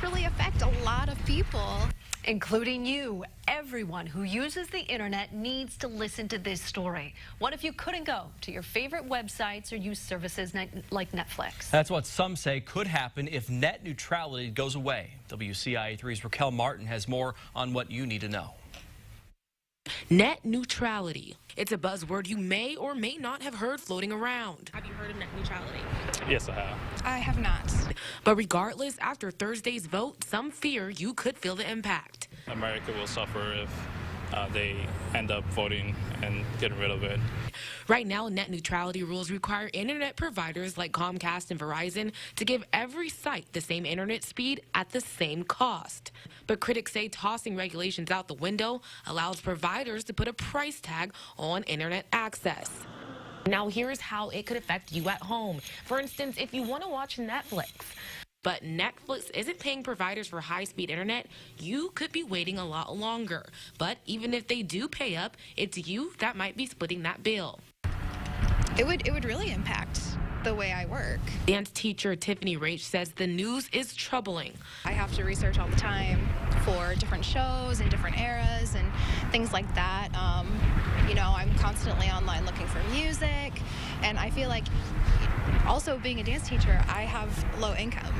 does really affect a lot of people. Including you. Everyone who uses the internet needs to listen to this story. What if you couldn't go to your favorite websites or use services like Netflix? That's what some say could happen if net neutrality goes away. WCIA3's Raquel Martin has more on what you need to know. Net neutrality. It's a buzzword you may or may not have heard floating around. Have you heard of net neutrality? Yes, I have. I have not. But regardless, after Thursday's vote, some fear you could feel the impact. America will suffer if they end up voting and getting rid of it. Right now, net neutrality rules require internet providers like Comcast and Verizon to give every site the same internet speed at the same cost. But critics say tossing regulations out the window allows providers to put a price tag on internet access. Now, here's how it could affect you at home. For instance, if you want to watch Netflix, but Netflix isn't paying providers for high-speed internet, you could be waiting a lot longer. But even if they do pay up, it's you that might be splitting that bill. It would really impact the way I work. Dance teacher Tiffany Rach says the news is troubling. I have to research all the time for different shows and different eras and things like that. I'm constantly online looking for music, and I feel like also being a dance teacher, I have low income.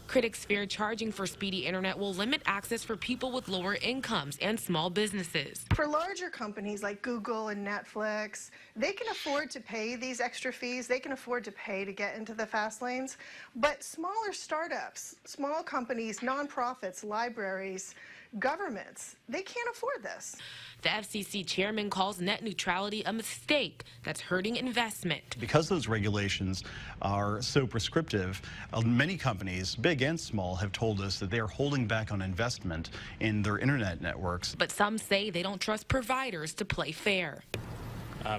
Critics fear charging for speedy internet will limit access for people with lower incomes and small businesses. For larger companies like Google and Netflix, they can afford to pay these extra fees. They can afford to pay to get into the fast lanes. But smaller startups, small companies, nonprofits, libraries, governments, they can't afford this. The FCC chairman calls net neutrality a mistake that's hurting investment. Because those regulations are so prescriptive, many companies, big and small, have told us that they are holding back on investment in their internet networks. But some say they don't trust providers to play fair.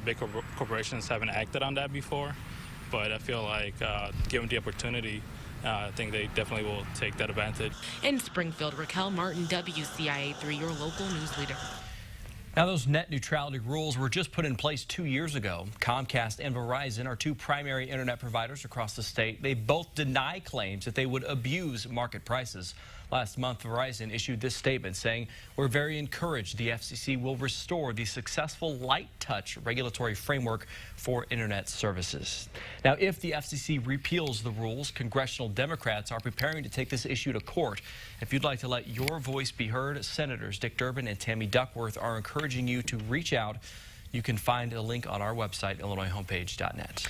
Big corporations haven't acted on that before, but I feel like given the opportunity, I think they definitely will take that advantage. In Springfield, Raquel Martin, WCIA3, your local news leader. Now, those net neutrality rules were just put in place 2 years ago. Comcast and Verizon are two primary internet providers across the state. They both deny claims that they would abuse market prices. Last month, Verizon issued this statement saying, "We're very encouraged the FCC will restore the successful light touch regulatory framework for internet services." Now, if the FCC repeals the rules, congressional Democrats are preparing to take this issue to court. If you'd like to let your voice be heard, Senators Dick Durbin and Tammy Duckworth are encouraging you to reach out. You can find a link on our website, IllinoisHomepage.net.